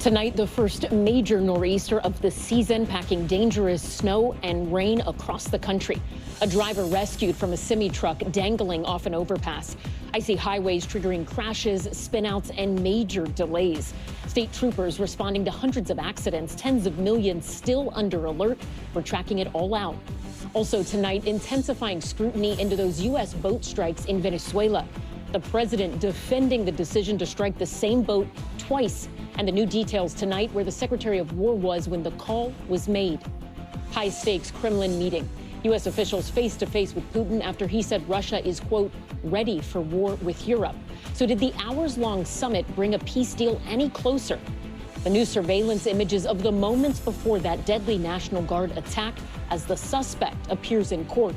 Tonight, the first major nor'easter of the season, packing dangerous snow and rain across the country. A driver rescued from a semi-truck dangling off an overpass. Icy highways triggering crashes, spinouts, and major delays. State troopers responding to hundreds of accidents, tens of millions still under alert. We're tracking it all out. Also tonight, intensifying scrutiny into those U.S. boat strikes in Venezuela. The president defending the decision to strike the same boat twice. And the new details tonight where the Secretary of War was when the call was made. High-stakes Kremlin meeting. U.S. officials face-to-face with Putin after he said Russia is, quote, ready for war with Europe. So did the hours-long summit bring a peace deal any closer? The new surveillance images of the moments before that deadly National Guard attack as the suspect appears in court.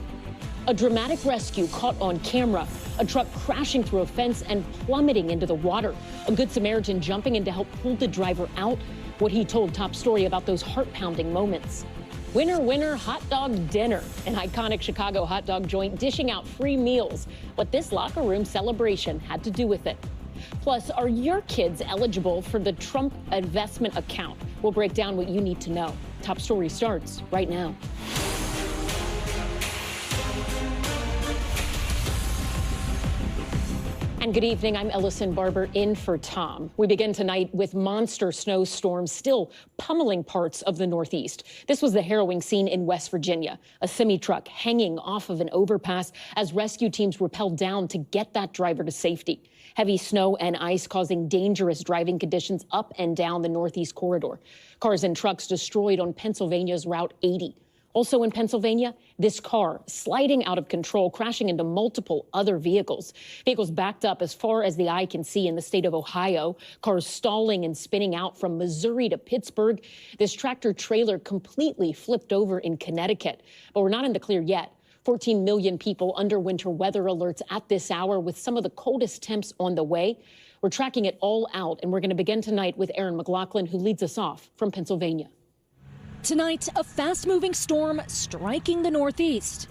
A dramatic rescue caught on camera, a truck crashing through a fence and plummeting into the water. A Good Samaritan jumping in to help pull the driver out. What he told Top Story about those heart-pounding moments. Winner, winner, hot dog dinner. An iconic Chicago hot dog joint dishing out free meals. What this locker room celebration had to do with it. Plus, are your kids eligible for the Trump investment account? We'll break down what you need to know. Top Story starts right now. And good evening, I'm Ellison Barber in for Tom. We begin tonight with monster snowstorms still pummeling parts of the Northeast. This was the harrowing scene in West Virginia, a semi-truck hanging off of an overpass as rescue teams rappelled down to get that driver to safety. Heavy snow and ice causing dangerous driving conditions up and down the Northeast corridor. Cars and trucks destroyed on Pennsylvania's Route 80. Also in Pennsylvania, this car sliding out of control, crashing into multiple other vehicles. Vehicles backed up as far as the eye can see in the state of Ohio. Cars stalling and spinning out from Missouri to Pittsburgh. This tractor trailer completely flipped over in Connecticut. But we're not in the clear yet. 14 million people under winter weather alerts at this hour with some of the coldest temps on the way. We're tracking it all out, and we're going to begin tonight with Aaron McLaughlin, who leads us off from Pennsylvania. Tonight, a fast-moving storm striking the Northeast,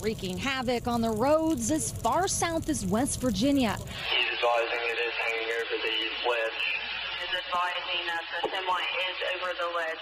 wreaking havoc on the roads as far south as West Virginia. He's advising it is hanging over the ledge. He's advising that the semi is over the ledge.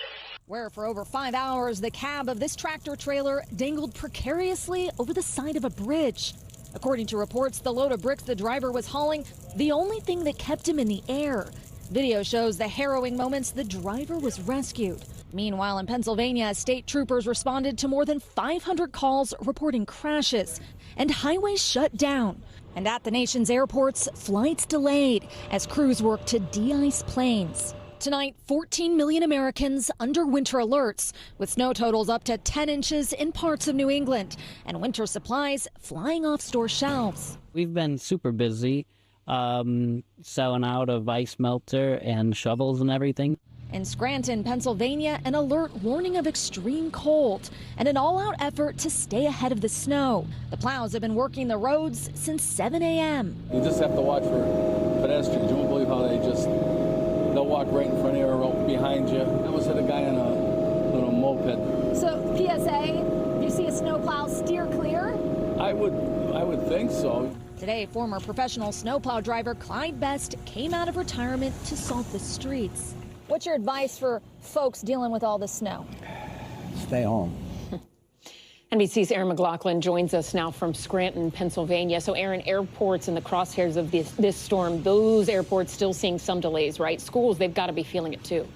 Where for over 5 hours, the cab of this tractor trailer dangled precariously over the side of a bridge. According to reports, the load of bricks the driver was hauling, the only thing that kept him in the air. Video shows the harrowing moments the driver was rescued. Meanwhile, in Pennsylvania, state troopers responded to more than 500 calls reporting crashes and highways shut down. And at the nation's airports, flights delayed as crews work to de-ice planes. Tonight, 14 million Americans under winter alerts, with snow totals up to 10 inches in parts of New England and winter supplies flying off store shelves. We've been super busy. Selling out of ice melter and shovels and everything. In Scranton, Pennsylvania, an alert warning of extreme cold and an all-out effort to stay ahead of the snow. The plows have been working the roads since 7 a.m. You just have to watch for pedestrians. You won't believe how they'll walk right in front of you or behind you. I almost hit a guy on a little moped. So PSA, you see a snowplow steer clear? I would think so. Today, former professional snowplow driver Clyde Best came out of retirement to salt the streets. What's your advice for folks dealing with all this snow? Stay home. NBC's Aaron McLaughlin joins us now from Scranton, Pennsylvania. So, Aaron, airports in the crosshairs of this storm, those airports still seeing some delays, right? Schools, they've got to be feeling it, too.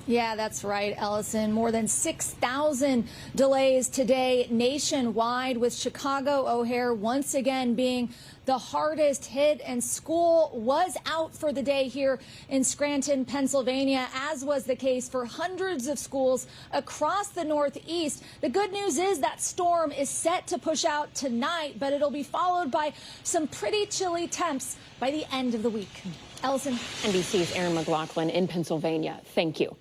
Yeah, that's right, Ellison. More than 6,000 delays today nationwide, with Chicago O'Hare once again being the hardest hit. And school was out for the day here in Scranton, Pennsylvania, as was the case for hundreds of schools across the Northeast. The good news is that storm is set to push out tonight, but it'll be followed by some pretty chilly temps by the end of the week. Ellison. NBC's Aaron McLaughlin in Pennsylvania. Thank you.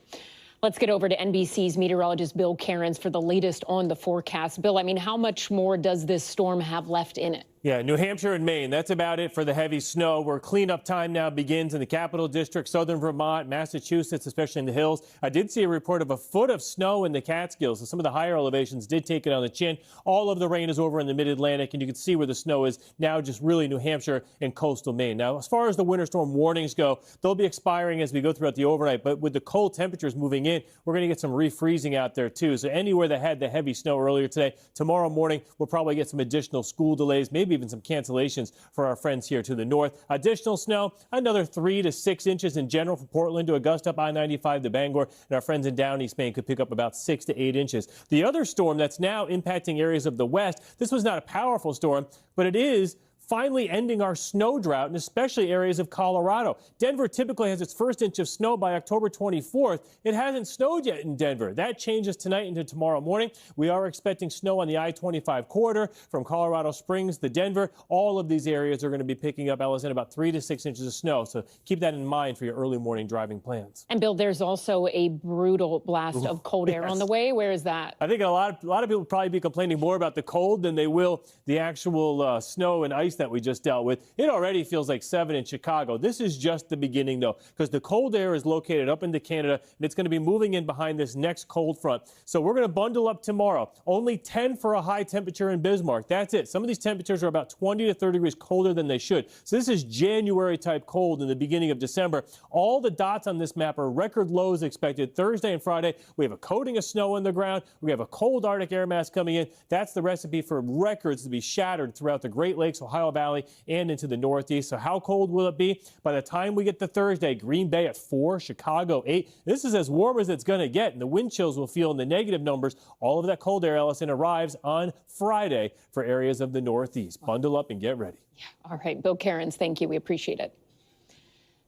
Let's get over to NBC's meteorologist Bill Cairns for the latest on the forecast. Bill, I mean, how much more does this storm have left in it? Yeah, New Hampshire and Maine, that's about it for the heavy snow, where cleanup time now begins in the Capital District, southern Vermont, Massachusetts, especially in the hills. I did see a report of a foot of snow in the Catskills, so some of the higher elevations did take it on the chin. All of the rain is over in the mid-Atlantic, and you can see where the snow is now, just really New Hampshire and coastal Maine. Now, as far as the winter storm warnings go, they'll be expiring as we go throughout the overnight, but with the cold temperatures moving in, we're going to get some refreezing out there, too. So anywhere that had the heavy snow earlier today, tomorrow morning, we'll probably get some additional school delays, maybe even some cancellations for our friends here to the north. Additional snow, another 3 to 6 inches in general from Portland to Augusta, up I-95 to Bangor, and our friends in down East Maine could pick up about 6 to 8 inches. The other storm that's now impacting areas of the west, this was not a powerful storm, but it is finally ending our snow drought, and especially areas of Colorado. Denver typically has its first inch of snow by October 24th. It hasn't snowed yet in Denver. That changes tonight into tomorrow morning. We are expecting snow on the I-25 corridor from Colorado Springs to Denver. All of these areas are going to be picking up, Allison, about 3 to 6 inches of snow. So keep that in mind for your early morning driving plans. And Bill, there's also a brutal blast of cold air on the way. Where is that? I think a lot of people will probably be complaining more about the cold than they will the actual snow and ice that we just dealt with. It already feels like 7 in Chicago. This is just the beginning, though, because the cold air is located up into Canada, and it's going to be moving in behind this next cold front. So we're going to bundle up tomorrow. Only 10 for a high temperature in Bismarck. That's it. Some of these temperatures are about 20 to 30 degrees colder than they should. So this is January-type cold in the beginning of December. All the dots on this map are record lows expected Thursday and Friday. We have a coating of snow on the ground. We have a cold Arctic air mass coming in. That's the recipe for records to be shattered throughout the Great Lakes, Ohio Valley, and into the Northeast. So how cold will it be? By the time we get to Thursday, Green Bay at 4, Chicago 8. This is as warm as it's going to get, and the wind chills will feel in the negative numbers. All of that cold air, Allison, arrives on Friday for areas of the Northeast. Bundle up and get ready. Yeah. All right, Bill Cairns, thank you. We appreciate it.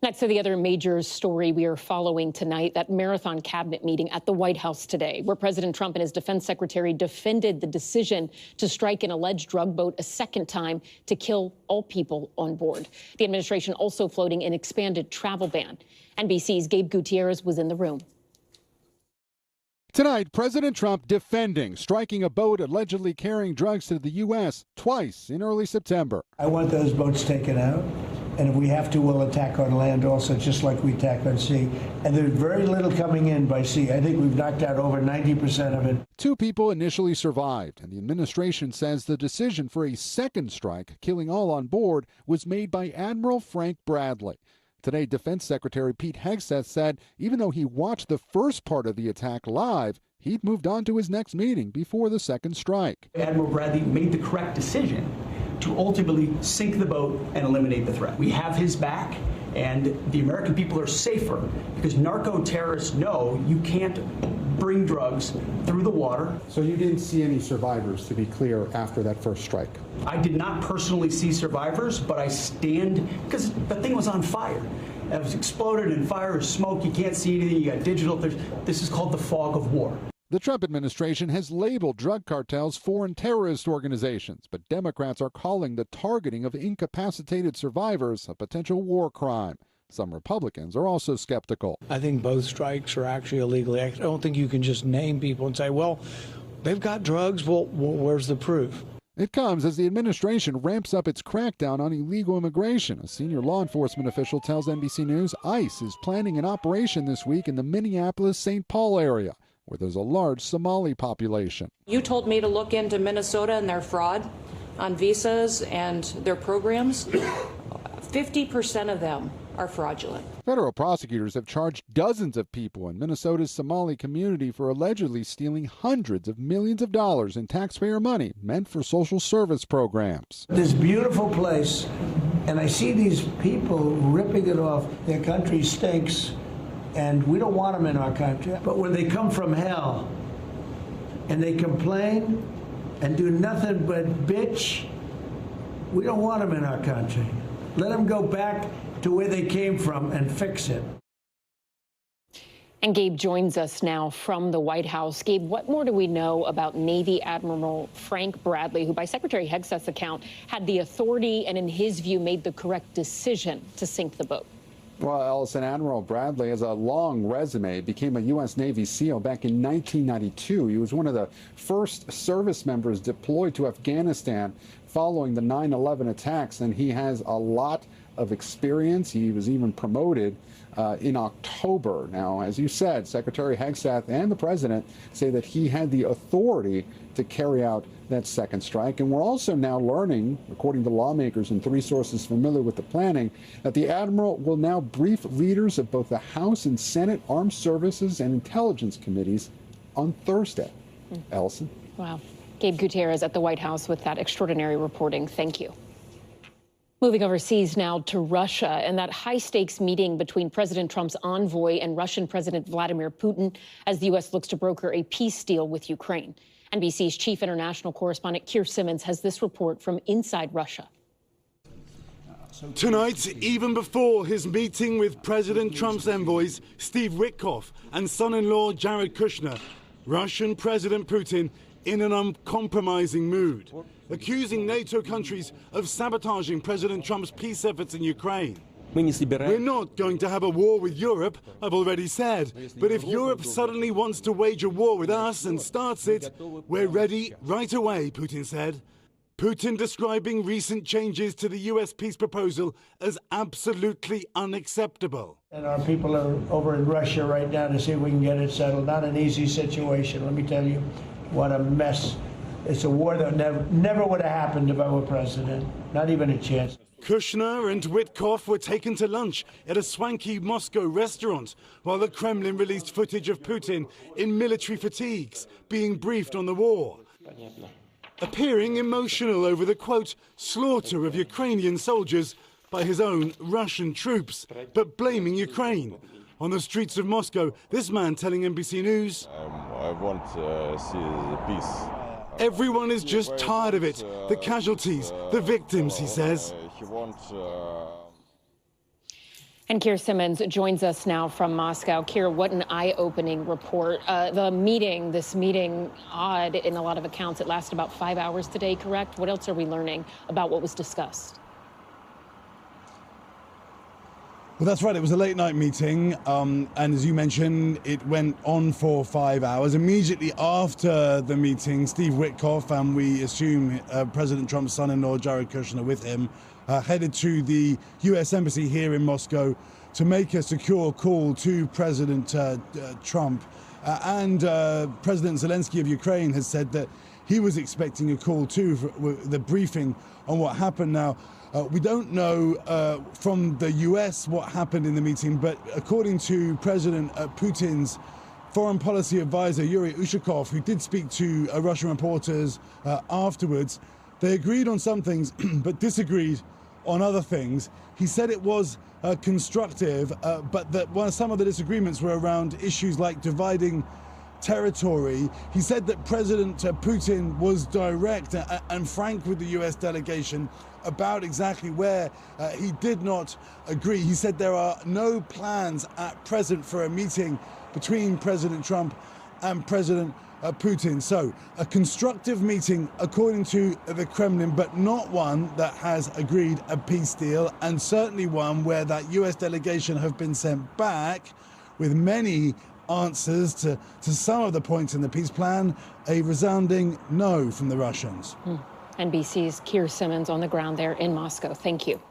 Next to the other major story we are following tonight, that marathon cabinet meeting at the White House today, where President Trump and his defense secretary defended the decision to strike an alleged drug boat a second time to kill all people on board. The administration also floating an expanded travel ban. NBC's Gabe Gutierrez was in the room. Tonight, President Trump defending striking a boat allegedly carrying drugs to the U.S. twice in early September. I want those boats taken out. And if we have to, we'll attack on land also, just like we attack on sea. And there's very little coming in by sea. I think we've knocked out over 90% of it. 2 people initially survived, and the administration says the decision for a second strike, killing all on board, was made by Admiral Frank Bradley. Today, Defense Secretary Pete Hegseth said even though he watched the first part of the attack live, he'd moved on to his next meeting before the second strike. Admiral Bradley made the correct decision to ultimately sink the boat and eliminate the threat. We have his back, and the American people are safer because narco-terrorists know you can't bring drugs through the water. So you didn't see any survivors, to be clear, after that first strike? I did not personally see survivors, but I stand, because the thing was on fire. It was exploded and fire is smoke. You can't see anything. You got digital. This is called the fog of war. The Trump administration has labeled drug cartels foreign terrorist organizations, but Democrats are calling the targeting of incapacitated survivors a potential war crime. Some Republicans are also skeptical. I think both strikes are actually illegal. I don't think you can just name people and say, well, they've got drugs. Well, where's the proof? It comes as the administration ramps up its crackdown on illegal immigration. A senior law enforcement official tells NBC News ICE is planning an operation this week in the Minneapolis-St. Paul area, where there's a large Somali population. You told me to look into Minnesota and their fraud on visas and their programs. 50% of them are fraudulent. Federal prosecutors have charged dozens of people in Minnesota's Somali community for allegedly stealing hundreds of millions of dollars in taxpayer money meant for social service programs. This beautiful place, and I see these people ripping it off. Their country stinks, and we don't want them in our country. But when they come from hell and they complain and do nothing but bitch, we don't want them in our country. Let them go back to where they came from and fix it. And Gabe joins us now from the White House. Gabe, what more do we know about Navy Admiral Frank Bradley, who by Secretary Hegseth's account had the authority and in his view made the correct decision to sink the boat? Well, Ellison, Admiral Bradley has a long resume, became a U.S. Navy SEAL back in 1992. He was one of the first service members deployed to Afghanistan following the 9/11 attacks, and he has a lot of experience. He was even promoted in October. Now, as you said, Secretary Hegseth and the president say that he had the authority to carry out that second strike. And we're also now learning, according to lawmakers and 3 sources familiar with the planning, that the admiral will now brief leaders of both the House and Senate Armed Services and Intelligence Committees on Thursday. Ellison. Wow. Gabe Gutierrez at the White House with that extraordinary reporting. Thank you. Moving overseas now to Russia and that high-stakes meeting between President Trump's envoy and Russian President Vladimir Putin as the U.S. looks to broker a peace deal with Ukraine. NBC's chief international correspondent Keir Simmons has this report from inside Russia. Tonight, even before his meeting with President Trump's envoys Steve Witkoff and son-in-law Jared Kushner, Russian President Putin in an uncompromising mood, accusing NATO countries of sabotaging President Trump's peace efforts in Ukraine. We're not going to have a war with Europe, I've already said, but if Europe suddenly wants to wage a war with us and starts it, we're ready right away, Putin said. Putin describing recent changes to the U.S. peace proposal as absolutely unacceptable. And our people are over in Russia right now to see if we can get it settled. Not an easy situation, let me tell you. What a mess. It's a war that never would have happened if I were president. Not even a chance. Kushner and Witkoff were taken to lunch at a swanky Moscow restaurant, while the Kremlin released footage of Putin in military fatigues, being briefed on the war. Appearing emotional over the, quote, slaughter of Ukrainian soldiers by his own Russian troops, but blaming Ukraine. On the streets of Moscow, this man telling NBC News, I want to see the peace. Everyone is just tired of it. The casualties, the victims, he says. And Keir Simmons joins us now from Moscow. Keir, what an eye-opening report. This meeting, odd in a lot of accounts. It lasted about 5 hours today, correct? What else are we learning about what was discussed? Well, that's right. It was a late-night meeting, and as you mentioned, it went on for 5 hours. Immediately after the meeting, Steve Witkoff, and we assume President Trump's son-in-law, Jared Kushner, with him, headed to the U.S. Embassy here in Moscow to make a secure call to President Trump. And President Zelensky of Ukraine has said that he was expecting a call too for the briefing on what happened. Now, we don't know from the U.S. what happened in the meeting, but according to President Putin's foreign policy advisor, Yuri Ushakov, who did speak to Russian reporters afterwards, they agreed on some things, but disagreed on other things. He said it was constructive, but that some of the disagreements were around issues like dividing territory. He said that President Putin was direct and frank with the U.S. delegation about exactly where he did not agree. He said there are no plans at present for a meeting between President Trump and President Putin. So a constructive meeting according to the Kremlin, but not one that has agreed a peace deal, and certainly one where that U.S. delegation have been sent back with many answers to some of the points in the peace plan, a resounding no from the Russians. NBC's Keir Simmons on the ground there in Moscow. Thank you.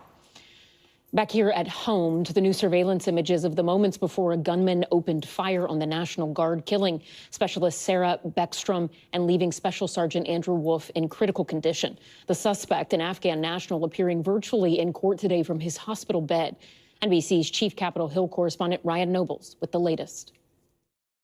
Back here at home to the new surveillance images of the moments before a gunman opened fire on the National Guard, killing Specialist Sarah Beckstrom and leaving Special Sergeant Andrew Wolf in critical condition. The suspect, an Afghan national, appearing virtually in court today from his hospital bed. NBC's chief Capitol Hill correspondent Ryan Nobles with the latest.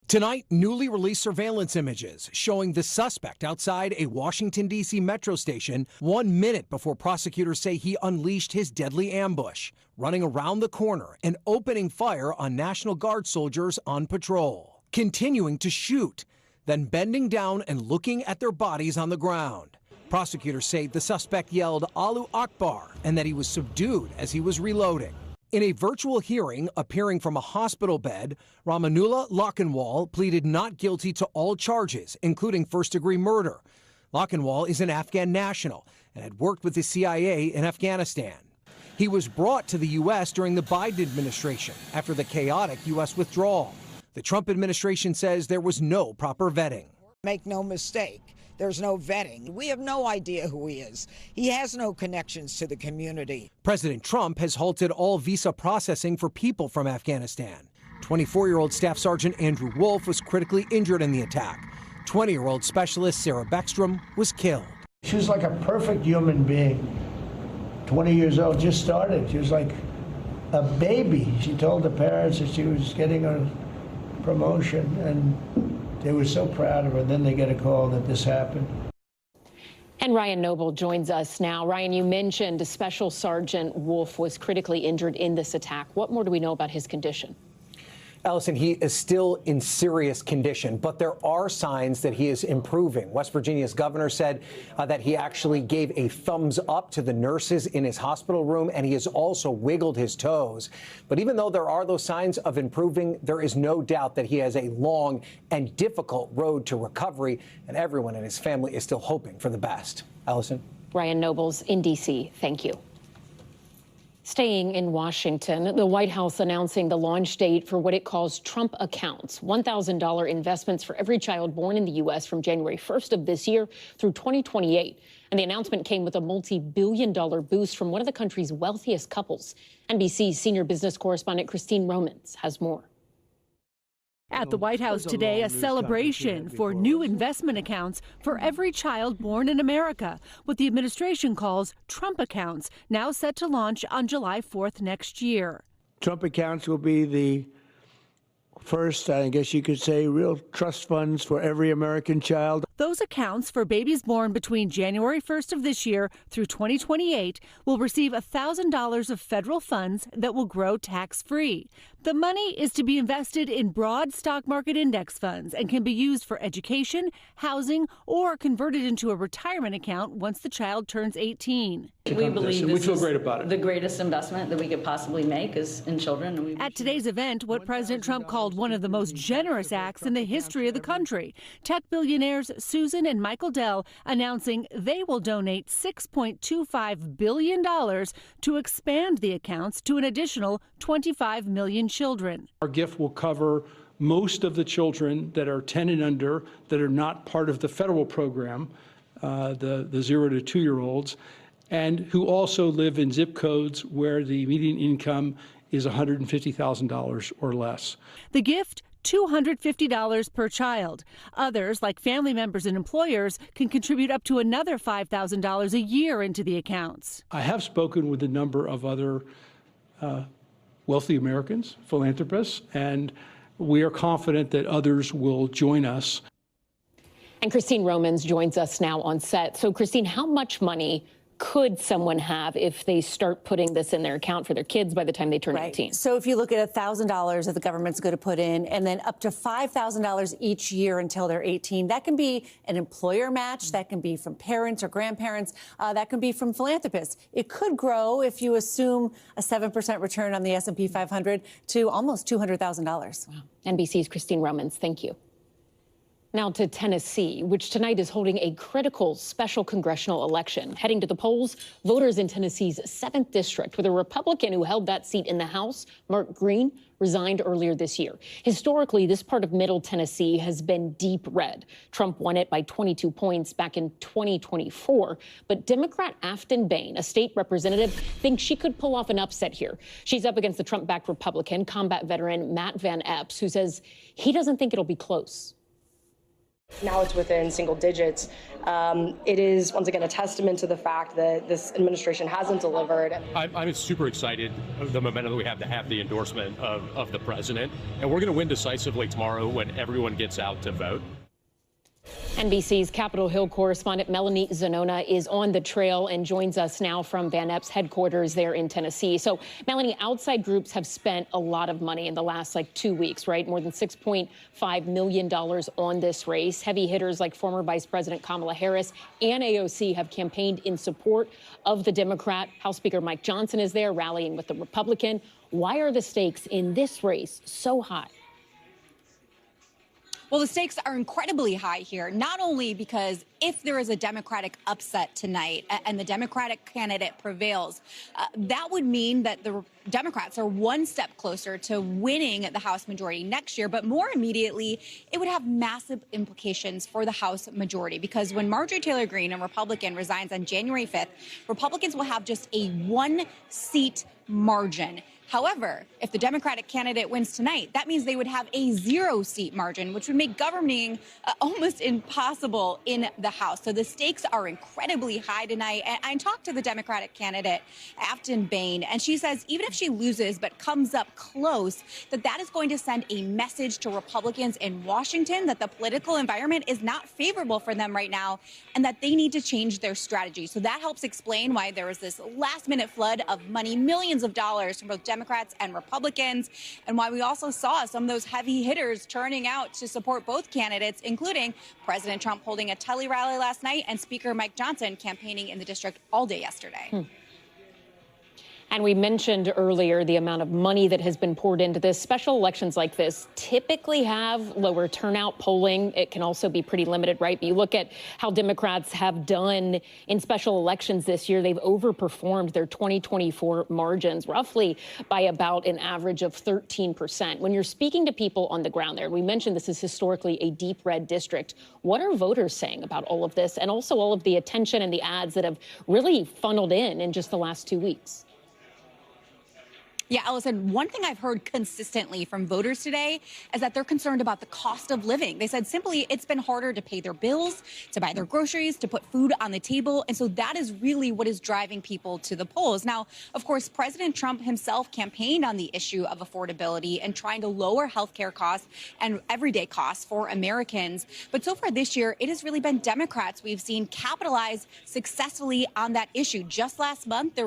Tonight, newly released surveillance images showing the suspect outside a Washington, D.C. metro station 1 minute before prosecutors say he unleashed his deadly ambush, running around the corner and opening fire on National Guard soldiers on patrol, continuing to shoot, then bending down and looking at their bodies on the ground. Prosecutors say the suspect yelled Allahu Akbar and that he was subdued as he was reloading. In a virtual hearing appearing from a hospital bed, Ramanullah Lakhanwal pleaded not guilty to all charges, including first-degree murder. Lakhanwal is an Afghan national and had worked with the CIA in Afghanistan. He was brought to the U.S. during the Biden administration after the chaotic U.S. withdrawal. The Trump administration says there was no proper vetting. Make no mistake, there's no vetting. We have no idea who he is. He has no connections to the community. President Trump has halted all visa processing for people from Afghanistan. 24-year-old Staff Sergeant Andrew Wolf was critically injured in the attack. 20-year-old specialist Sarah Beckstrom was killed. She was like a perfect human being. 20 years old, just started. She was like a baby. She told the parents that she was getting a promotion, and they were so proud of her. Then they get a call that this happened. And Ryan Noble joins us now. Ryan, you mentioned Special Sergeant Wolf was critically injured in this attack. What more do we know about his condition? Allison, he is still in serious condition, but there are signs that he is improving. West Virginia's governor said that he actually gave a thumbs up to the nurses in his hospital room, and he has also wiggled his toes. But even though there are those signs of improving, there is no doubt that he has a long and difficult road to recovery, and everyone in his family is still hoping for the best. Allison? Ryan Nobles in D.C., thank you. Staying in Washington, the White House announcing the launch date for what it calls Trump accounts, $1,000 investments for every child born in the U.S. from January 1st of this year through 2028. And the announcement came with a multi-billion-dollar boost from one of the country's wealthiest couples. NBC's senior business correspondent Christine Romans has more. At the White House today, a celebration for new investment accounts for every child born in America, what the administration calls Trump accounts, now set to launch on July 4th next year. Trump accounts will be the first, I guess you could say, real trust funds for every American child. Those accounts for babies born between January 1st of this year through 2028 will receive $1,000 of federal funds that will grow tax-free. The money is to be invested in broad stock market index funds and can be used for education, housing, or converted into a retirement account once the child turns 18. We believe this is the greatest investment that we could possibly make is in children. At today's event, what President Trump called one of the most generous acts in the history of the country, tech billionaires Susan and Michael Dell announcing they will donate $6.25 billion to expand the accounts to an additional 25 million children. Our gift will cover most of the children that are 10 and under that are not part of the federal program, the 0 to 2-year-olds, and who also live in zip codes where the median income is $150,000 or less. The gift, $250 per child. Others, like family members and employers, can contribute up to another $5,000 a year into the accounts. I have spoken with a number of other wealthy Americans, philanthropists, and we are confident that others will join us. And Christine Romans joins us now on set. So, Christine, how much money could someone have if they start putting this in their account for their kids by the time they turn 18? So if you look at $1,000 that the government's going to put in, and then up to $5,000 each year until they're 18, that can be an employer match, that can be from parents or grandparents, that can be from philanthropists. It could grow if you assume a 7% return on the S&P 500 to almost $200,000. Wow. NBC's Christine Romans, thank you. Now to Tennessee, which tonight is holding a critical special congressional election. Heading to the polls, voters in Tennessee's 7th district, with a Republican who held that seat in the House, Mark Green, resigned earlier this year. Historically, this part of Middle Tennessee has been deep red. Trump won it by 22 points back in 2024. But Democrat Afton Bain, a state representative, thinks she could pull off an upset here. She's up against the Trump-backed Republican, combat veteran Matt Van Epps, who says he doesn't think it'll be close. Now it's within single digits. It is, once again, a testament to the fact that this administration hasn't delivered. I'm super excited of the momentum that we have to have the endorsement of the president. And we're going to win decisively tomorrow when everyone gets out to vote. NBC's Capitol Hill correspondent Melanie Zanona is on the trail and joins us now from Van Epps headquarters there in Tennessee. So, Melanie, outside groups have spent a lot of money in the last 2 weeks, right? More than $6.5 million on this race. Heavy hitters like former Vice President Kamala Harris and AOC have campaigned in support of the Democrat. House Speaker Mike Johnson is there rallying with the Republican. Why are the stakes in this race so high? Well, the stakes are incredibly high here, not only because if there is a Democratic upset tonight and the Democratic candidate prevails, that would mean that the Democrats are one step closer to winning the House majority next year. But more immediately, it would have massive implications for the House majority, because when Marjorie Taylor Greene, a Republican, resigns on January 5th, Republicans will have just a one-seat margin. However, if the Democratic candidate wins tonight, that means they would have a 0-seat margin, which would make governing almost impossible in the House. So the stakes are incredibly high tonight. And I talked to the Democratic candidate, Afton Bain, and she says even if she loses but comes up close, that is going to send a message to Republicans in Washington that the political environment is not favorable for them right now and that they need to change their strategy. So that helps explain why there was this last-minute flood of money, millions of dollars from both Democrats and Republicans, and why we also saw some of those heavy hitters turning out to support both candidates, including President Trump holding a tele rally last night and Speaker Mike Johnson campaigning in the district all day yesterday. And we mentioned earlier the amount of money that has been poured into this. Special elections like this typically have lower turnout polling. It can also be pretty limited, right? But you look at how Democrats have done in special elections this year. They've overperformed their 2024 margins roughly by about an average of 13%. When you're speaking to people on the ground there, we mentioned this is historically a deep red district. What are voters saying about all of this and also all of the attention and the ads that have really funneled in just the last 2 weeks? Yeah, Allison, one thing I've heard consistently from voters today is that they're concerned about the cost of living. They said simply it's been harder to pay their bills, to buy their groceries, to put food on the table. And so that is really what is driving people to the polls. Now, of course, President Trump himself campaigned on the issue of affordability and trying to lower healthcare costs and everyday costs for Americans. But so far this year, it has really been Democrats we've seen capitalize successfully on that issue. Just last month, there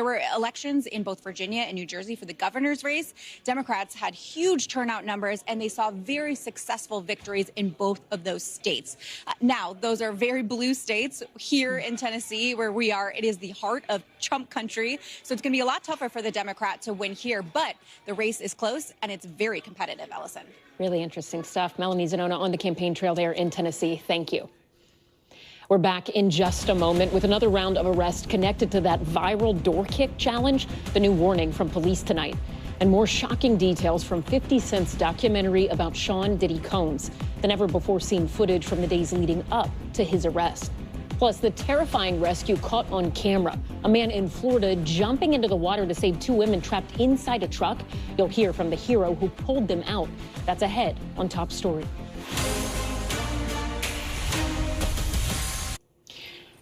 were elections in both Virginia and New Jersey for the governor's race. Democrats had huge turnout numbers, and they saw very successful victories in both of those states. Now, those are very blue states. Here in Tennessee, where we are, it is the heart of Trump country. So it's going to be a lot tougher for the Democrat to win here. But the race is close, and it's very competitive, Allison. Really interesting stuff. Melanie Zanona on the campaign trail there in Tennessee. Thank you. We're back in just a moment with another round of arrests connected to that viral door kick challenge, the new warning from police tonight, and more shocking details from 50 Cent's documentary about Sean Diddy Combs, the never-before-seen footage from the days leading up to his arrest. Plus, the terrifying rescue caught on camera, a man in Florida jumping into the water to save 2 women trapped inside a truck. You'll hear from the hero who pulled them out. That's ahead on Top Story.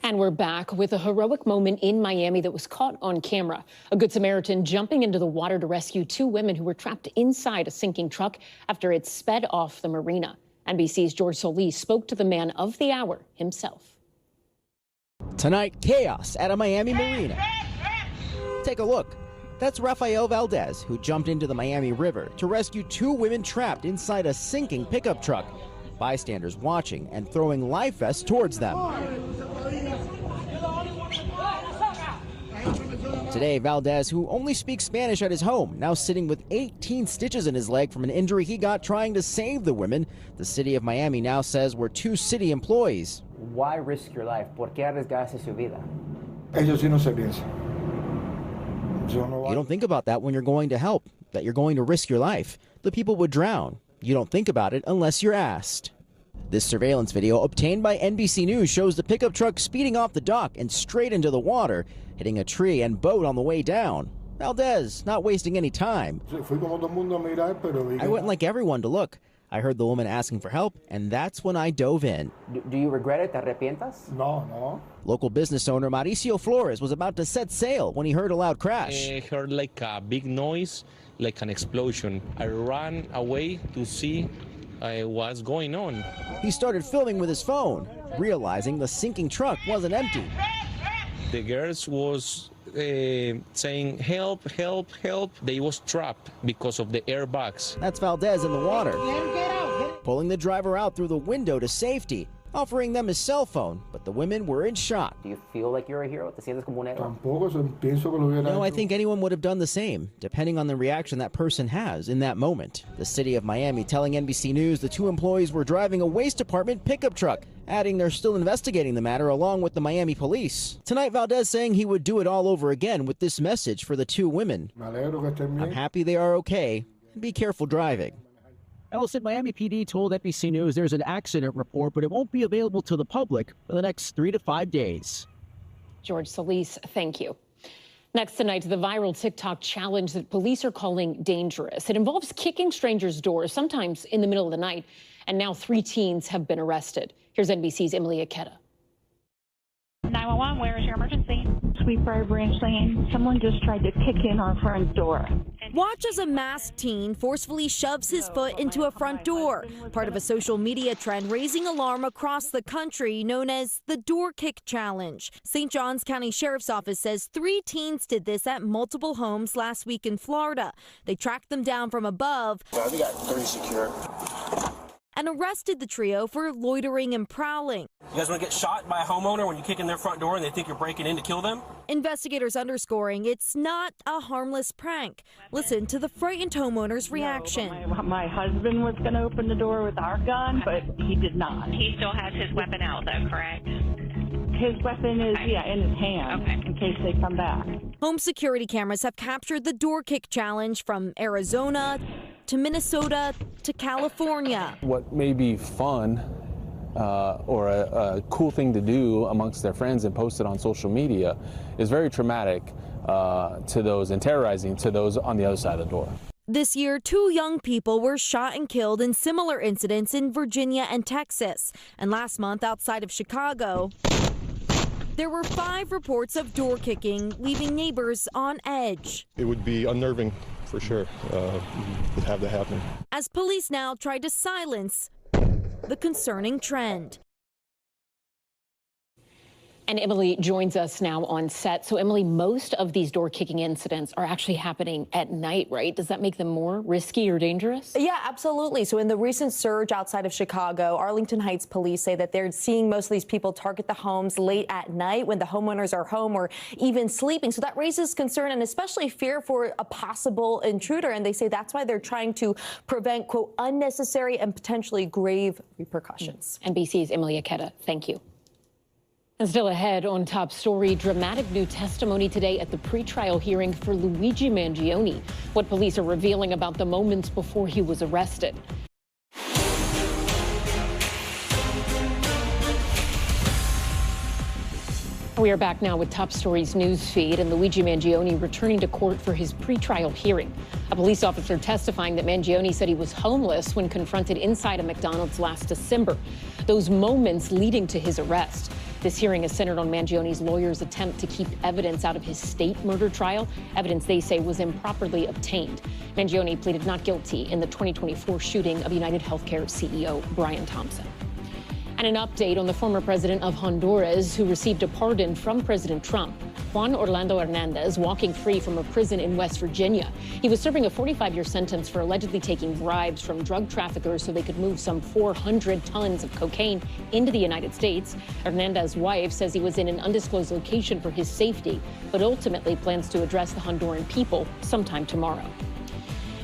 And we're back with a heroic moment in Miami that was caught on camera. A Good Samaritan jumping into the water to rescue 2 women who were trapped inside a sinking truck after it sped off the marina. NBC's George Solis spoke to the man of the hour himself. Tonight, chaos at a Miami marina. Take a look. That's Rafael Valdez, who jumped into the Miami River to rescue 2 women trapped inside a sinking pickup truck. Bystanders watching and throwing life vests towards them. Today, Valdez, who only speaks Spanish at his home, now sitting with 18 stitches in his leg from an injury he got trying to save the women. The city of Miami now says were 2 city employees. Why risk your life? ¿Por qué arriesgarse su vida? Ellos sí no se piensa. You don't think about that when you're going to help, that you're going to risk your life. The people would drown. You don't think about it unless you're asked. This surveillance video obtained by NBC News shows the pickup truck speeding off the dock and straight into the water, hitting a tree and boat on the way down. Valdez not wasting any time. I went like everyone to look. I heard the woman asking for help, and that's when I dove in. Do you regret it? ¿Te arrepientas? No. Local business owner Mauricio Flores was about to set sail when he heard a loud crash. I heard like a big noise, like an explosion. I ran away to see what's going on. He started filming with his phone, realizing the sinking truck wasn't empty. The girls was saying, help, help, help. They was trapped because of the airbags. That's Valdez in the water, pulling the driver out through the window to safety. offering them his cell phone, but the women were in shock. Do you feel like you're a hero? ¿Te sientes como un héroe? No, I think anyone would have done the same, depending on the reaction that person has in that moment. The city of Miami telling NBC News the two employees were driving a waste department pickup truck, adding they're still investigating the matter along with the Miami police. Tonight, Valdez saying he would do it all over again with this message for the two women. I'm happy they are okay, and be careful driving. Ellison, Miami PD told NBC News there's an accident report, but it won't be available to the public for the next 3 to 5 days. George Solis, thank you. Next tonight, the viral TikTok challenge that police are calling dangerous. It involves kicking strangers' doors, sometimes in the middle of the night, and now 3 teens have been arrested. Here's NBC's Emily Aketa. 911, where is your emergency? Sweetbriar Branch Lane. Someone just tried to kick in our front door. Watch as a masked teen forcefully shoves his foot into a front door, part of a social media trend raising alarm across the country known as the Door Kick Challenge. St. Johns County Sheriff's Office says 3 teens did this at multiple homes last week in Florida. They tracked them down from above. We got 3 secure. And arrested the trio for loitering and prowling. You guys want to get shot by a homeowner when you kick in their front door and they think you're breaking in to kill them? Investigators underscoring it's not a harmless prank. Listen to the frightened homeowner's reaction. My husband was going to open the door with our gun, but he did not. He still has his weapon out, though, correct? His weapon is, in his hand, in case they come back. Home security cameras have captured the Door Kick Challenge from Arizona to Minnesota to California. What may be fun or a cool thing to do amongst their friends and post it on social media is very traumatic to those and terrorizing to those on the other side of the door. This year, 2 young people were shot and killed in similar incidents in Virginia and Texas. And last month, outside of Chicago, there were 5 reports of door kicking, leaving neighbors on edge. It would be unnerving, for sure, to have that happen. As police now try to silence the concerning trend. And Emily joins us now on set. So, Emily, most of these door-kicking incidents are actually happening at night, right? Does that make them more risky or dangerous? Yeah, absolutely. So in the recent surge outside of Chicago, Arlington Heights police say that they're seeing most of these people target the homes late at night when the homeowners are home or even sleeping. So that raises concern and especially fear for a possible intruder. And they say that's why they're trying to prevent, quote, unnecessary and potentially grave repercussions. NBC's Emily Aketa, thank you. And still ahead on Top Story, dramatic new testimony today at the pretrial hearing for Luigi Mangione. What police are revealing about the moments before he was arrested. We are back now with Top Story's news feed and Luigi Mangione returning to court for his pretrial hearing. A police officer testifying that Mangione said he was homeless when confronted inside a McDonald's last December. Those moments leading to his arrest. This hearing is centered on Mangione's lawyer's attempt to keep evidence out of his state murder trial, evidence they say was improperly obtained. Mangione pleaded not guilty in the 2024 shooting of United Healthcare CEO Brian Thompson. And an update on the former president of Honduras who received a pardon from President Trump. Juan Orlando Hernandez walking free from a prison in West Virginia. He was serving a 45-year sentence for allegedly taking bribes from drug traffickers so they could move some 400 tons of cocaine into the United States. Hernandez's wife says he was in an undisclosed location for his safety, but ultimately plans to address the Honduran people sometime tomorrow.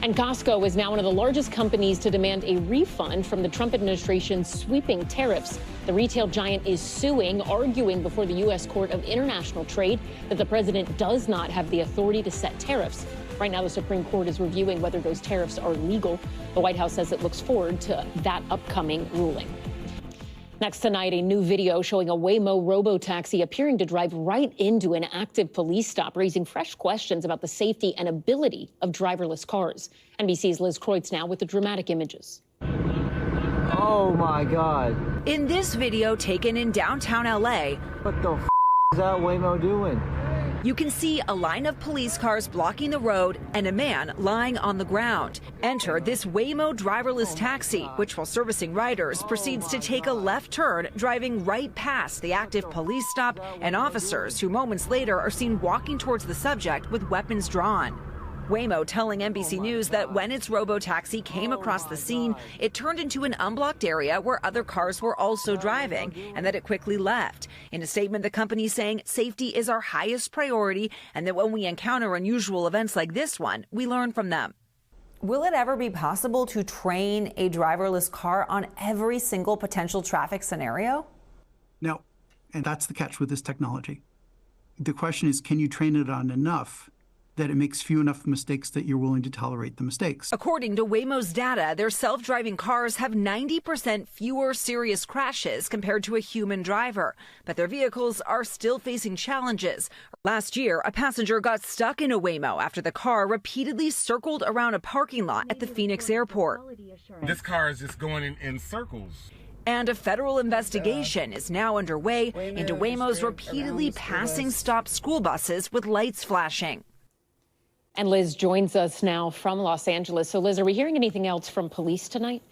And Costco is now one of the largest companies to demand a refund from the Trump administration's sweeping tariffs. The retail giant is suing, arguing before the U.S. Court of International Trade that the president does not have the authority to set tariffs. Right now, the Supreme Court is reviewing whether those tariffs are legal. The White House says it looks forward to that upcoming ruling. Next tonight, a new video showing a Waymo robo-taxi appearing to drive right into an active police stop, raising fresh questions about the safety and ability of driverless cars. NBC's Liz Kreutz now with the dramatic images. Oh my God. In this video taken in downtown LA, what the is that Waymo doing? You can see a line of police cars blocking the road and a man lying on the ground. Enter this Waymo driverless taxi, which while servicing riders proceeds to take a left turn, driving right past the active police stop and officers who moments later are seen walking towards the subject with weapons drawn. Waymo telling NBC News that when its robo-taxi came across the scene, it turned into an unblocked area where other cars were also driving, and that it quickly left. In a statement, the company saying safety is our highest priority, and that when we encounter unusual events like this one, we learn from them. Will it ever be possible to train a driverless car on every single potential traffic scenario? No, and that's the catch with this technology. The question is, can you train it on enough that it makes few enough mistakes that you're willing to tolerate the mistakes? According to Waymo's data, their self-driving cars have 90% fewer serious crashes compared to a human driver. But their vehicles are still facing challenges. Last year, a passenger got stuck in a Waymo after the car repeatedly circled around a parking lot at the Phoenix airport. This car is just going in circles. And a federal investigation is now underway into Waymo's repeatedly passing stopped school buses with lights flashing. And Liz joins us now from Los Angeles. So, Liz, are we hearing anything else from police tonight?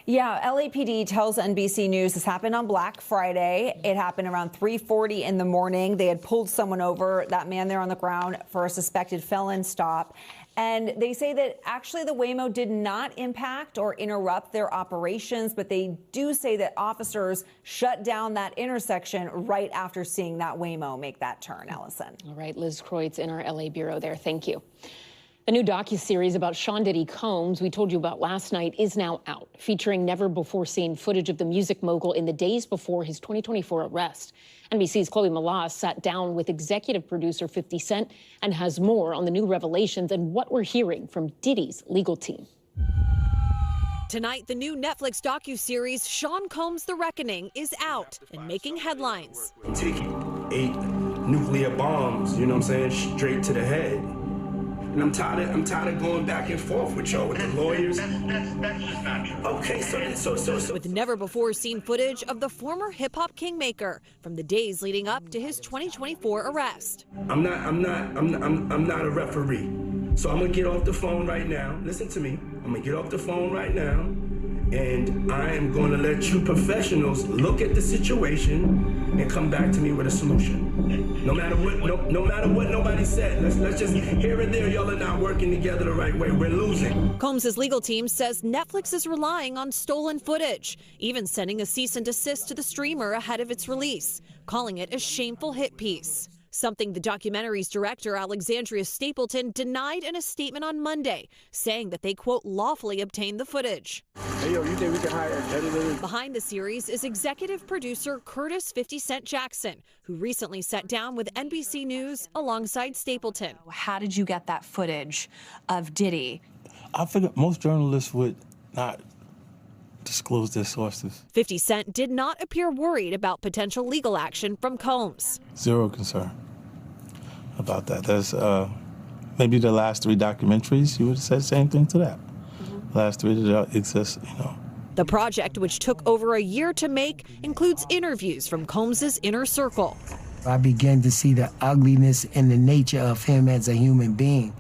Yeah, LAPD tells NBC News this happened on Black Friday. It happened around 3:40 in the morning. They had pulled someone over, that man there on the ground, for a suspected felon stop. And they say that actually the Waymo did not impact or interrupt their operations, but they do say that officers shut down that intersection right after seeing that Waymo make that turn, Allison. All right, Liz Kreutz in our LA bureau there. Thank you. The new docuseries about Sean Diddy Combs we told you about last night is now out, featuring never-before-seen footage of the music mogul in the days before his 2024 arrest. NBC's Chloe Malas sat down with executive producer 50 Cent and has more on the new revelations and what we're hearing from Diddy's legal team. Tonight, the new Netflix docuseries Sean Combs: The Reckoning is out and making headlines. Taking 8 nuclear bombs, you know what I'm saying, straight to the head. And I'm tired of going back and forth with y'all, with the lawyers. That's just not true. Okay, so. With never-before-seen footage of the former hip-hop kingmaker from the days leading up to his 2024 arrest. I'm not a referee. So I'm gonna get off the phone right now. Listen to me. I'm gonna get off the phone right now, and I am gonna let you professionals look at the situation and come back to me with a solution. No matter what nobody said. Let's just here and there, y'all are not working together the right way. We're losing. Combs' legal team says Netflix is relying on stolen footage, even sending a cease and desist to the streamer ahead of its release, calling it a shameful hit piece. Something the documentary's director, Alexandria Stapleton, denied in a statement on Monday, saying that they, quote, lawfully obtained the footage. Hey, yo, you think we can hire editors? Behind the series is executive producer Curtis 50 Cent Jackson, who recently sat down with NBC News alongside Stapleton. How did you get that footage of Diddy? I figured most journalists would not disclose their sources. 50 Cent did not appear worried about potential legal action from Combs. Zero concern about that. There's maybe the last 3 documentaries, you would have said the same thing to that. Last 3 that exist, you know. The project, which took over a year to make, includes interviews from Combs' inner circle. I began to see the ugliness and the nature of him as a human being.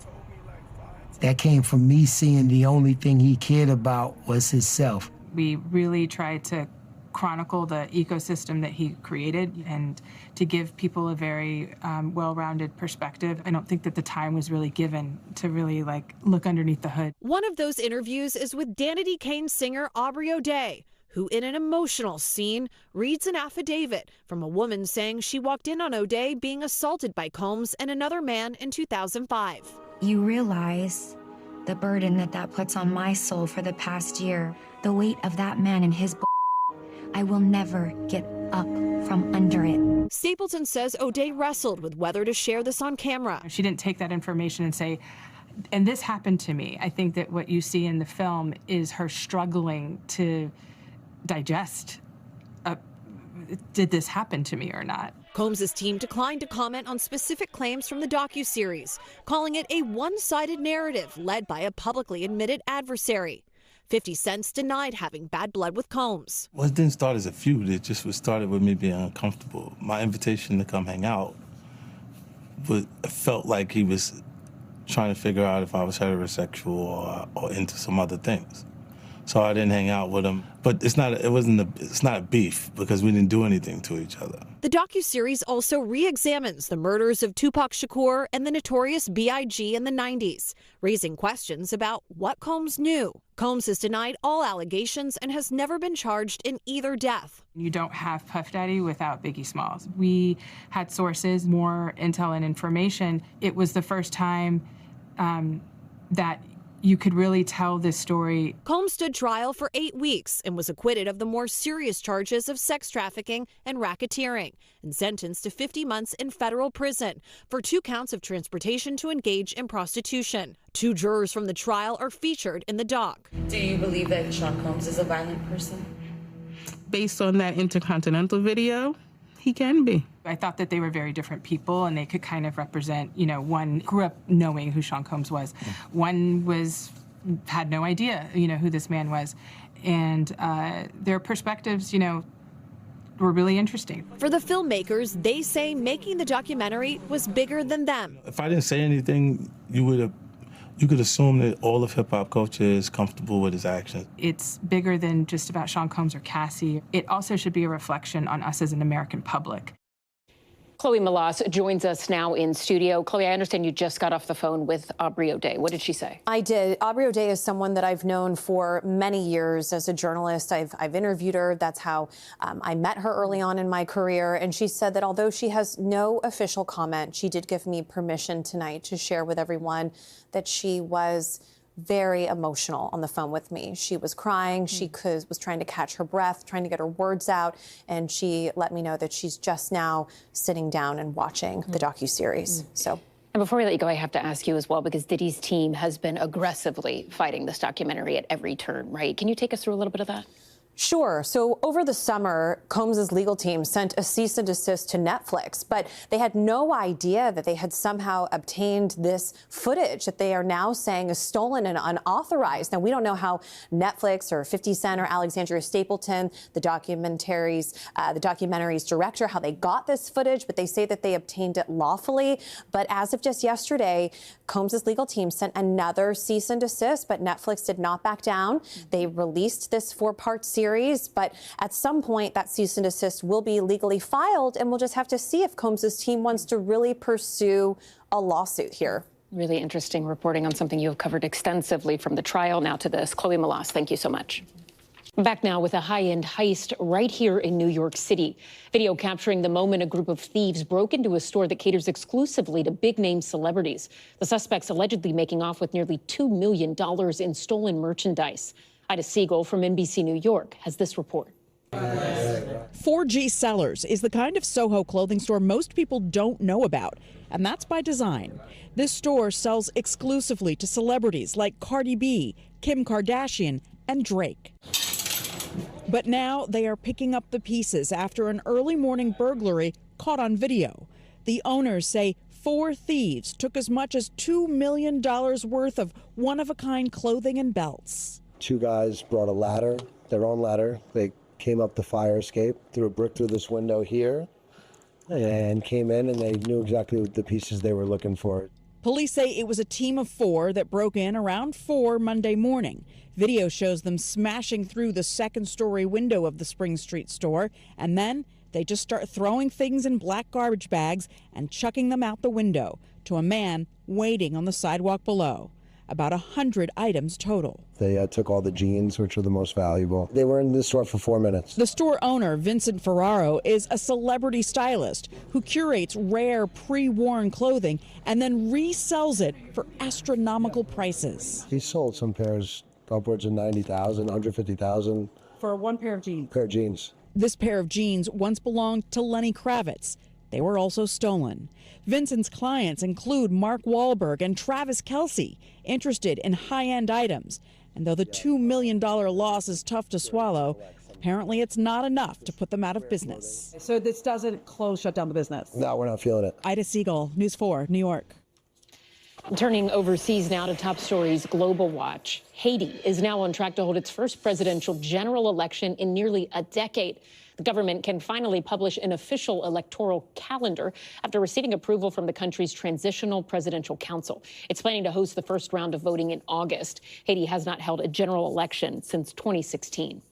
That came from me seeing the only thing he cared about was himself. We really tried to chronicle the ecosystem that he created and to give people a very well-rounded perspective. I don't think that the time was really given to really look underneath the hood. One of those interviews is with Danity Kane singer Aubrey O'Day, who in an emotional scene reads an affidavit from a woman saying she walked in on O'Day being assaulted by Combs and another man in 2005. You realize the burden that puts on my soul for the past year, the weight of that man and his I will never get up from under it. Stapleton says O'Day wrestled with whether to share this on camera. She didn't take that information and say, and this happened to me. I think that what you see in the film is her struggling to digest, did this happen to me or not? Combs' team declined to comment on specific claims from the docuseries, calling it a one-sided narrative led by a publicly admitted adversary. 50 Cent denied having bad blood with Combs. Well, it didn't start as a feud. It just started with me being uncomfortable. My invitation to come hang out felt like he was trying to figure out if I was heterosexual or into some other things. so I didn't hang out with him. But it's not a beef because we didn't do anything to each other. The docuseries also re-examines the murders of Tupac Shakur and the notorious B.I.G. in the 90s, raising questions about what Combs knew. Combs has denied all allegations and has never been charged in either death. You don't have Puff Daddy without Biggie Smalls. We had sources, more intel and information. It was the first time that you could really tell this story. Combs stood trial for 8 weeks and was acquitted of the more serious charges of sex trafficking and racketeering and sentenced to 50 months in federal prison for 2 counts of transportation to engage in prostitution. 2 jurors from the trial are featured in the doc. Do you believe that Sean Combs is a violent person? Based on that Intercontinental video, he can be. I thought that they were very different people and they could kind of represent, one grew up knowing who Sean Combs was. One had no idea, who this man was. And their perspectives, were really interesting. For the filmmakers, they say making the documentary was bigger than them. If I didn't say anything, you could assume that all of hip-hop culture is comfortable with his actions. It's bigger than just about Sean Combs or Cassie. It also should be a reflection on us as an American public. Chloe Malas joins us now in studio. Chloe, I understand you just got off the phone with Aubrey O'Day. What did she say? I did. Aubrey O'Day is someone that I've known for many years as a journalist. I've interviewed her. That's how I met her early on in my career. And she said that although she has no official comment, she did give me permission tonight to share with everyone that she was very emotional on the phone with me. She was crying. She was trying to catch her breath, trying to get her words out. And she let me know that she's just now sitting down and watching the docuseries. So. And before we let you go, I have to ask you as well, because Diddy's team has been aggressively fighting this documentary at every turn, right? Can you take us through a little bit of that? Sure. So over the summer, Combs' legal team sent a cease and desist to Netflix, but they had no idea that they had somehow obtained this footage that they are now saying is stolen and unauthorized. Now, we don't know how Netflix or 50 Cent or Alexandria Stapleton, the documentary's director, how they got this footage, but they say that they obtained it lawfully. But as of just yesterday, Combs' legal team sent another cease and desist, but Netflix did not back down. They released this 4-part series, but at some point that cease and desist will be legally filed, and we'll just have to see if Combs' team wants to really pursue a lawsuit here. Really interesting reporting on something you have covered extensively, from the trial now to this. Chloe Malas, thank you so much. Back now with a high-end heist right here in New York City. Video capturing the moment a group of thieves broke into a store that caters exclusively to big-name celebrities. The suspects allegedly making off with nearly $2 million in stolen merchandise. Ida Siegel from NBC New York has this report. 4G Sellers is the kind of Soho clothing store most people don't know about, and that's by design. This store sells exclusively to celebrities like Cardi B, Kim Kardashian, and Drake. But now they are picking up the pieces after an early morning burglary caught on video. The owners say 4 thieves took as much as $2 million worth of one-of-a-kind clothing and belts. 2 guys brought a ladder, their own ladder. They came up the fire escape, threw a brick through this window here, and came in, and they knew exactly what the pieces they were looking for. Police say it was a team of 4 that broke in around 4 Monday morning. Video shows them smashing through the 2nd-story window of the Spring Street store, and then they just start throwing things in black garbage bags and chucking them out the window to a man waiting on the sidewalk below. About 100 items total. They took all the jeans, which are the most valuable. They were in the store for 4 minutes. The store owner, Vincent Ferraro, is a celebrity stylist who curates rare pre-worn clothing and then resells it for astronomical prices. He sold some pairs upwards of $90,000, $150,000. For one pair of jeans? Pair of jeans. This pair of jeans once belonged to Lenny Kravitz. They were also stolen. Vincent's clients include Mark Wahlberg and Travis Kelce, interested in high-end items. And though the $2 million loss is tough to swallow, apparently it's not enough to put them out of business. So this doesn't shut down the business? No, we're not feeling it. Ida Siegel, News 4, New York. Turning overseas now to top stories, Global Watch. Haiti is now on track to hold its first presidential general election in nearly a decade. The government can finally publish an official electoral calendar after receiving approval from the country's Transitional Presidential Council. It's planning to host the first round of voting in August. Haiti has not held a general election since 2016.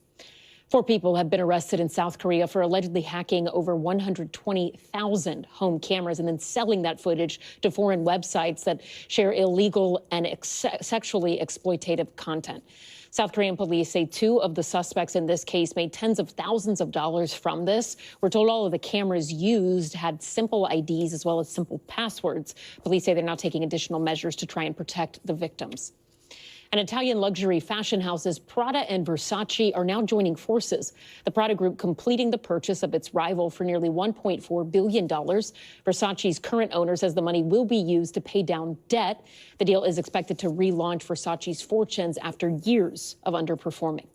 4 people have been arrested in South Korea for allegedly hacking over 120,000 home cameras and then selling that footage to foreign websites that share illegal and sexually exploitative content. South Korean police say 2 of the suspects in this case made tens of thousands of dollars from this. We're told all of the cameras used had simple IDs as well as simple passwords. Police say they're now taking additional measures to try and protect the victims. And Italian luxury fashion houses Prada and Versace are now joining forces. The Prada Group completing the purchase of its rival for nearly $1.4 billion. Versace's current owner says the money will be used to pay down debt. The deal is expected to relaunch Versace's fortunes after years of underperforming.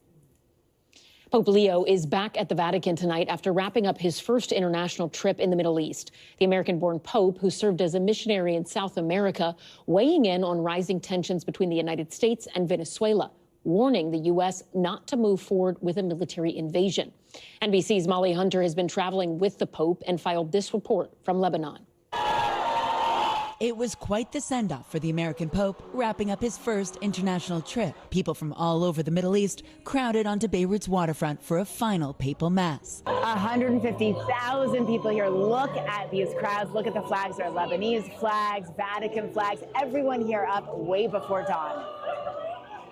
Pope Leo is back at the Vatican tonight after wrapping up his first international trip in the Middle East. The American-born Pope, who served as a missionary in South America, weighing in on rising tensions between the United States and Venezuela, warning the U.S. not to move forward with a military invasion. NBC's Molly Hunter has been traveling with the Pope and filed this report from Lebanon. It was quite the send-off for the American Pope, wrapping up his first international trip. People from all over the Middle East crowded onto Beirut's waterfront for a final papal mass. 150,000 people here. Look at these crowds. Look at the flags. There are Lebanese flags, Vatican flags. Everyone here up way before dawn.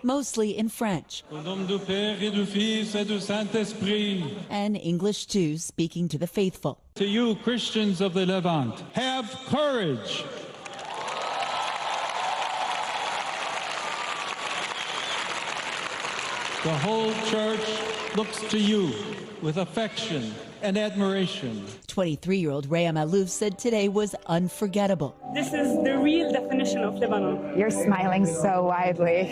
Mostly in French. Au nom du Père et du Fils et du Saint-Esprit. And English too, speaking to the faithful. To you, Christians of the Levant, have courage. The whole church looks to you with affection and admiration. 23-year-old Rhea Malouf said today was unforgettable. This is the real definition of Lebanon. You're smiling so widely.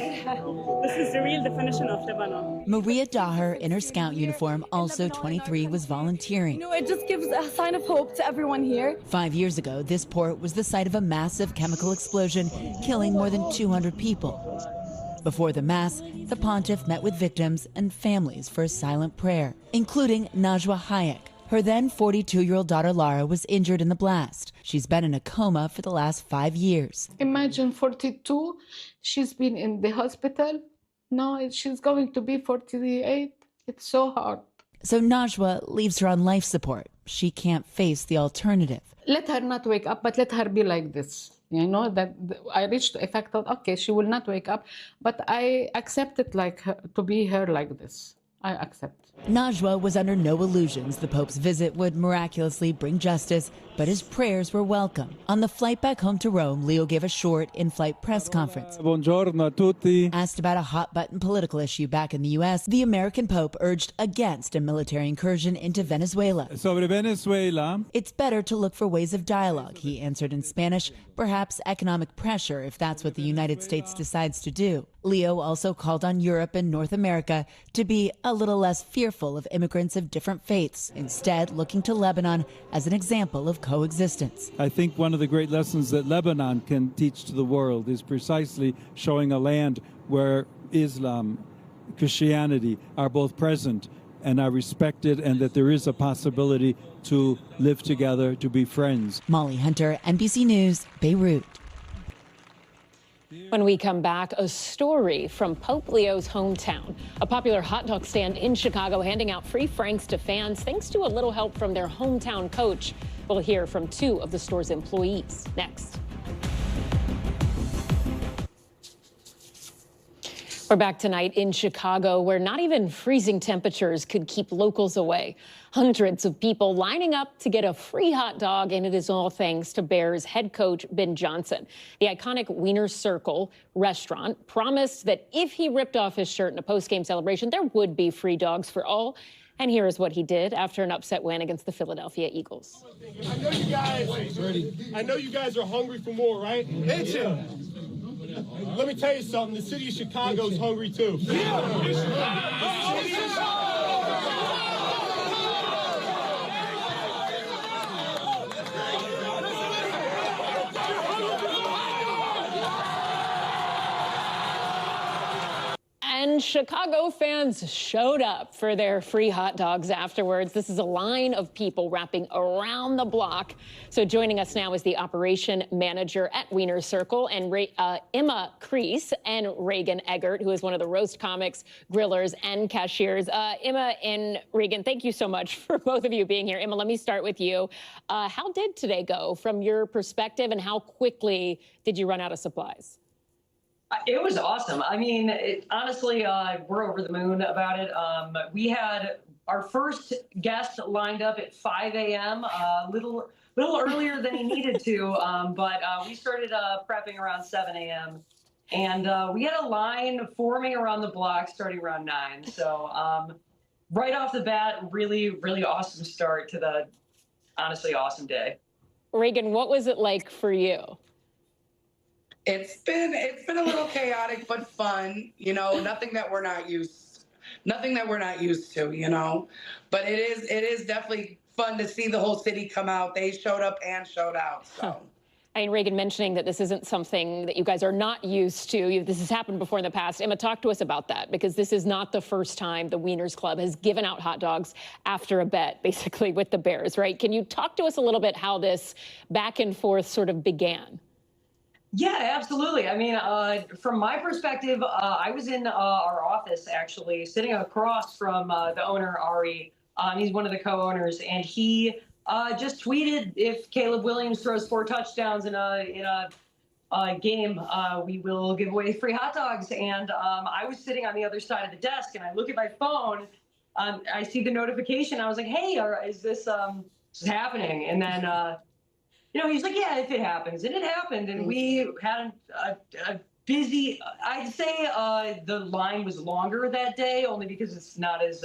This is the real definition of Lebanon. Maria Daher, in her scout uniform, also 23, was volunteering. It just gives a sign of hope to everyone here. 5 years ago, this port was the site of a massive chemical explosion, killing more than 200 people. Before the Mass, the pontiff met with victims and families for a silent prayer, including Najwa Hayek. Her then 42-year-old daughter Lara was injured in the blast. She's been in a coma for the last 5 years. Imagine 42, she's been in the hospital. Now she's going to be 48. It's so hard. So Najwa leaves her on life support. She can't face the alternative. Let her not wake up, but let her be like this. You know, that I reached a fact that, okay, she will not wake up, but I accept it like her, to be her like this. I accept. Najwa was under no illusions the Pope's visit would miraculously bring justice, but his prayers were welcome. On the flight back home to Rome, Leo gave a short in-flight press conference. Buongiorno a tutti. Asked about a hot-button political issue back in the U.S., the American Pope urged against a military incursion into Venezuela. Sobre Venezuela. It's better to look for ways of dialogue, he answered in Spanish, perhaps economic pressure if that's what the United States decides to do. Leo also called on Europe and North America to be a little less fearful of immigrants of different faiths, instead looking to Lebanon as an example of coexistence. I think one of the great lessons that Lebanon can teach to the world is precisely showing a land where Islam, Christianity are both present and are respected, and that there is a possibility to live together, to be friends. Molly Hunter, NBC News, Beirut. When we come back, a story from Pope Leo's hometown. A popular hot dog stand in Chicago handing out free franks to fans thanks to a little help from their hometown coach. We'll hear from 2 of the store's employees next. We're back tonight in Chicago, where not even freezing temperatures could keep locals away. Hundreds of people lining up to get a free hot dog, and it is all thanks to Bears head coach Ben Johnson. The iconic Wiener Circle restaurant promised that if he ripped off his shirt in a post-game celebration, there would be free dogs for all. And here is what he did after an upset win against the Philadelphia Eagles. I know you guys are hungry for more, right? It's Let me tell you something. The city of Chicago's hungry too. And Chicago fans showed up for their free hot dogs afterwards. This is a line of people wrapping around the block. So joining us now is the operation manager at Wiener Circle, and Emma Kreese and Reagan Eggert, who is one of the roast comics, grillers, and cashiers. Emma and Reagan, thank you so much for both of you being here. Emma, let me start with you. How did today go from your perspective, and how quickly did you run out of supplies? It was awesome. I mean, honestly, we're over the moon about it. We had our first guest lined up at 5 a.m., a little earlier than he needed to, but we started prepping around 7 a.m. And we had a line forming around the block starting around 9. So right off the bat, really, really awesome start to the honestly awesome day. Reagan, what was it like for you? It's been a little chaotic but fun, you know, nothing that we're not used to, you know. But it is definitely fun to see the whole city come out. They showed up and showed out. So I mean, Reagan mentioning that this isn't something that you guys are not used to. This has happened before in the past. Emma, talk to us about that, because this is not the first time the Wieners Club has given out hot dogs after a bet, basically, with the Bears, right? Can you talk to us a little bit how this back and forth sort of began? Yeah, absolutely. I mean, from my perspective, I was in our office, actually, sitting across from the owner, Ari. He's one of the co-owners, and he just tweeted, if Caleb Williams throws 4 touchdowns in a game, we will give away free hot dogs. And I was sitting on the other side of the desk, and I look at my phone. I see the notification. I was like, hey, is this happening? And then you know, he's like, yeah, if it happens. And it happened. And we had a busy, I'd say the line was longer that day, only because it's not as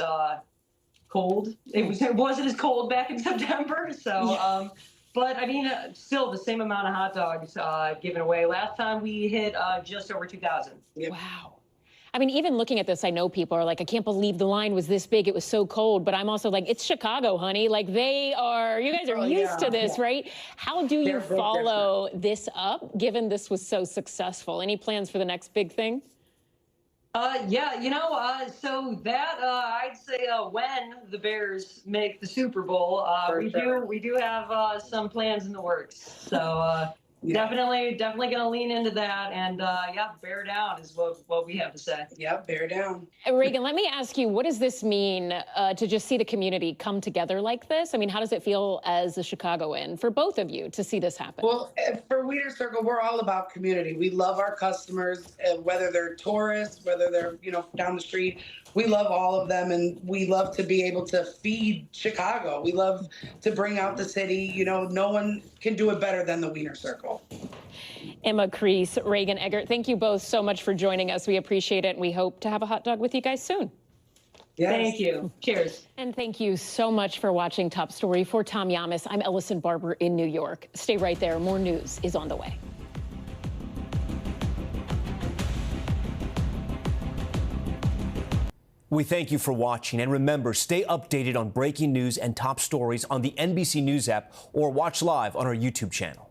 cold. It wasn't as cold back in September. So, but I mean, still the same amount of hot dogs given away. Last time we hit just over 2,000. Yep. Wow. I mean, even looking at this, I know people are like, I can't believe the line was this big. It was so cold. But I'm also like, it's Chicago, honey. Like, you guys are used to this, right? How do you follow this up, given this was so successful? Any plans for the next big thing? Yeah, you know, so that I'd say when the Bears make the Super Bowl, we do have some plans in the works. So definitely going to lean into that, and yeah, bear down is what we have to say. Yep, bear down. Reagan, let me ask you, what does this mean to just see the community come together like this? I mean, how does it feel as a Chicagoan for both of you to see this happen? Well, for Wiener Circle, we're all about community. We love our customers, whether they're tourists, whether they're, you know, down the street. We love all of them, and we love to be able to feed Chicago. We love to bring out the city. You know, no one can do it better than the Wiener Circle. Emma Kreese, Reagan Eggert, thank you both so much for joining us. We appreciate it, and we hope to have a hot dog with you guys soon. Yes. Thank you. Cheers. And thank you so much for watching Top Story. For Tom Llamas, I'm Ellison Barber in New York. Stay right there. More news is on the way. We thank you for watching, and remember, stay updated on breaking news and top stories on the NBC News app or watch live on our YouTube channel.